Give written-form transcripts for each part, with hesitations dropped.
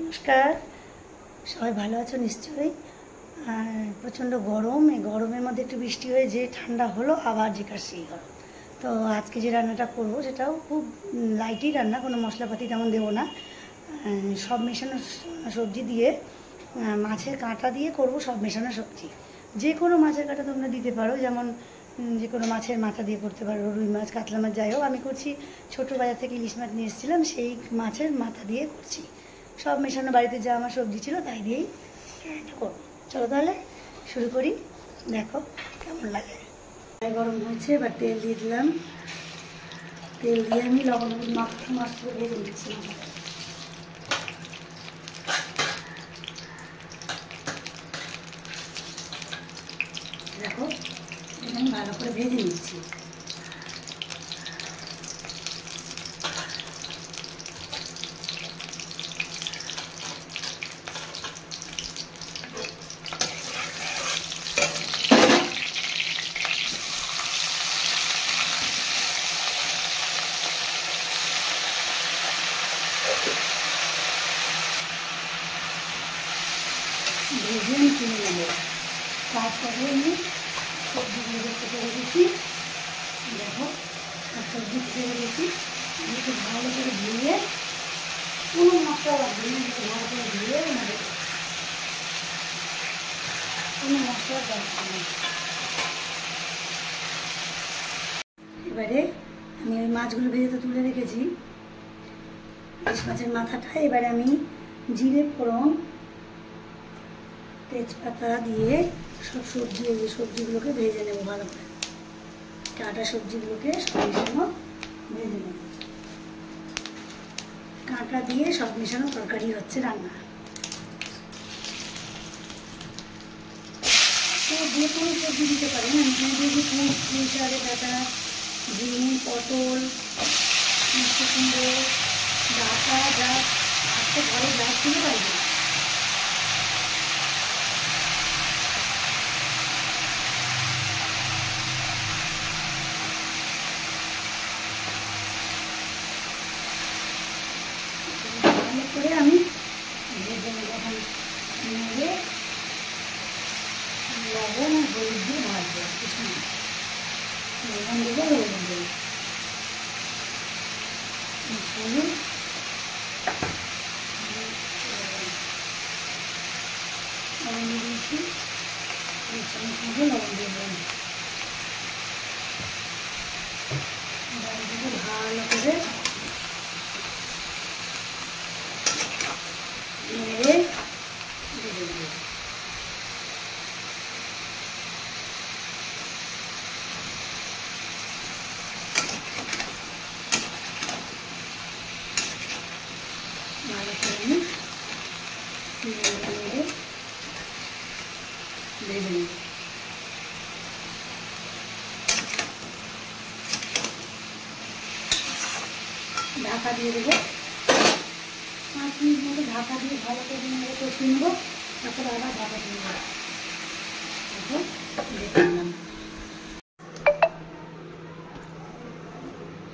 নমস্কার, সবাই ভালো আছো নিশ্চয়ই। প্রচণ্ড গরম, এই গরমের মধ্যে একটু বৃষ্টি হয়ে যে ঠান্ডা হলো, আবার যে কার সেই গরম। তো আজকে যে রান্নাটা করবো সেটাও খুব লাইটই রান্না, কোনো মশলাপাতি তেমন দেবো না। সব মেশানো সবজি দিয়ে, মাছের কাঁটা দিয়ে করব সব মেশানো সবজি। যে কোনো মাছের কাঁটা তোমরা দিতে পারো, যেমন যে কোনো মাছের মাথা দিয়ে করতে পারো, রুই মাছ, কাতলা মাছ, যাই হোক। আমি করছি ছোটো বাজার থেকে ইলিশ মাছ নিয়ে এসেছিলাম, সেই মাছের মাথা দিয়ে করছি। সব মেশানো বাড়িতে যা আমার সবজি ছিল তাই দিয়েই রান্নাটা করবো। চলো তাহলে শুরু করি, দেখো কেমন লাগে। গরম হয়েছে, এবার তেল দিয়ে দিলাম। তেল দিয়ে আমি লবণ মাছগুলো ভেজে নিচ্ছি। দেখো আমি ভালো করে ভেজে নিচ্ছি। ভেজে আমি তুলে নেবো। তারপরে আমি সবজিগুলো কেটে রেখেছি। দেখো সবজি কেটে রেখেছি, আমি একটু ভালো করে ধুয়ে, কোনো মশলা লাগবে না, একটু ভালো করে ধুয়ে নেবে, কোনো মশলা দরকার নেই। এবারে আমি ওই মাছগুলো ভেজে তো তুলে রেখেছি, ইলিশ মাছের মাথাটা। এবারে আমি জিরে ফোড়ন, তেজপাতা দিয়ে সব সবজিগুলোকে ভেজে নেব ভালো করে। কাঁটা সবজিগুলোকে সব মেশানো ভেজে নেব। কাঁটা দিয়ে সব মেশানো তরকারি হচ্ছে রান্না। তো যে কোনো সবজি দিতে পারেন। আমি এখানে দিয়েছি পুঁই শাকের ডাঁটা, ঝিঙে, পটল, মিষ্টি কুমড়ো, ডাঁটা, যা আজকে ঘরে যা ছিল তাই দিই। করে আমি ভেজে নেব। এখন নেড়ে লবণ আর হলুদ দিয়ে ভাজবো। কিছু না, লবণ দেবো, হলুদ দেবো, হলুদ লবণ দিয়ে দিয়েছি, লবণ দিয়ে দেবো। ভালো করে নেড়ে ভেজে দেবো। ভালো করে আমি নেড়ে ভেজে নেব। ঢাকা দিয়ে দেবো, 5 মিনিট মতো ঢাকা দিয়ে ভালো করে নেড়ে কষিয়ে নেবো। তারপরে আবার ঢাকা দিয়ে নেবো। দেখলাম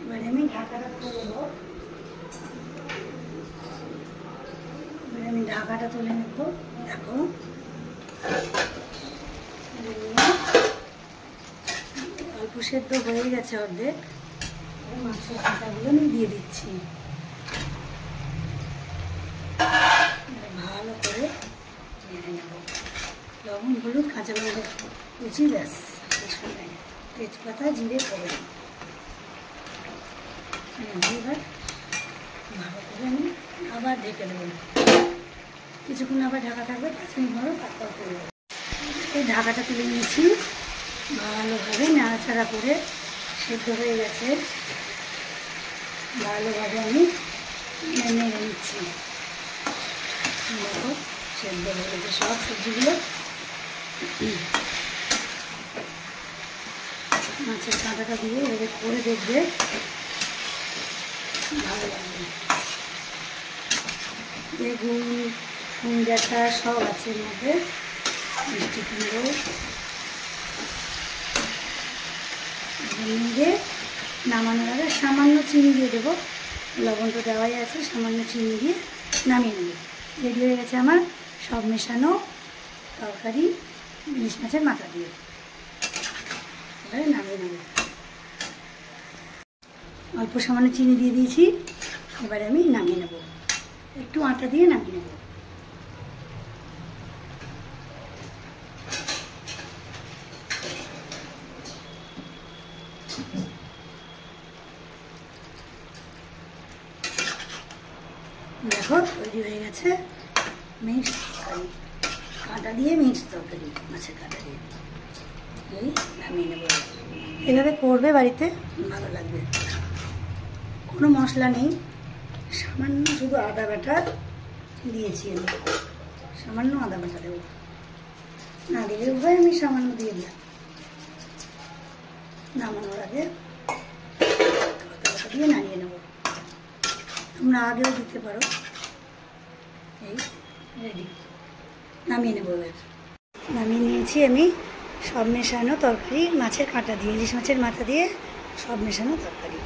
এবারে আমি ঢাকাটা তুলে দেবো। এবারে আমি ঢাকাটা তুলে নেবো। দেখো অল্প সেদ্ধ হয়ে গেছে অর্ধেক। মাছের কাঁটাগুলো আমি দিয়ে দিচ্ছি। ভালো করে নেড়ে নেব। লবণ, হলুদ, কাঁচা লঙ্কা কুচি, ব্যাস। তেজপাতা, জিরে, ফোড়ন এবার ভালো করে আমি আবার ঢেকে দেবো। কিছুক্ষণ আবার ঢাকা থাকবে, 5 মিনিট ধরো, তারপর করবো। এই ঢাকাটা তুলে নিয়েছি, ভালোভাবে নাড়াচাড়া করে সেদ্ধ হয়ে গেছে। ভালোভাবে আমি নেড়ে নিচ্ছি। দেখো সেদ্ধ হয়ে গেছে সব সবজিগুলো। মাছের কাঁটাটা দিয়ে এভাবে করে দেখবে, ভালো লাগবে। বেগুন, ডাঁটা সব আছে এর মধ্যে, মিষ্টি কুমড়ো দিয়ে নামানোর আগে সামান্য চিনি দিয়ে দেবো। লবণ তো দেওয়াই আছে, সামান্য চিনি দিয়ে নামিয়ে নেব। রেডি হয়ে গেছে আমার সব মেশানো তরকারি ইলিশ মাছের মাথা দিয়ে। এবারে নামিয়ে নেব। অল্প সামান্য চিনি দিয়ে দিয়েছি, এবারে আমি নামিয়ে নেব, একটু আটা দিয়ে নামিয়ে নেব। দেখো তৈরি হয়ে গেছে মিক্সড তরকারি, কাঁটা দিয়ে মিক্সড তরকারি, মাছের কাঁটা দিয়ে। এই নামিয়ে নেব। এভাবে করবে বাড়িতে, ভালো লাগবে। কোনো মশলা নেই, সামান্য শুধু আদা বাটা দিয়েছি আমি, সামান্য আদা বাটা দেবো, না দিলে উভয় আমি সামান্য দিয়ে দিলাম। নামানোর আগে আদা বাটা দিয়ে নামিয়ে নেব, তোমরা আগেও দিতে পারো। এই রেডি, নামিয়ে নেবো। এবার নামিয়ে নিয়েছি আমি সব মেশানো তরকারি মাছের কাঁটা দিয়ে, ইলিশ মাছের মাথা দিয়ে সব মেশানো তরকারি।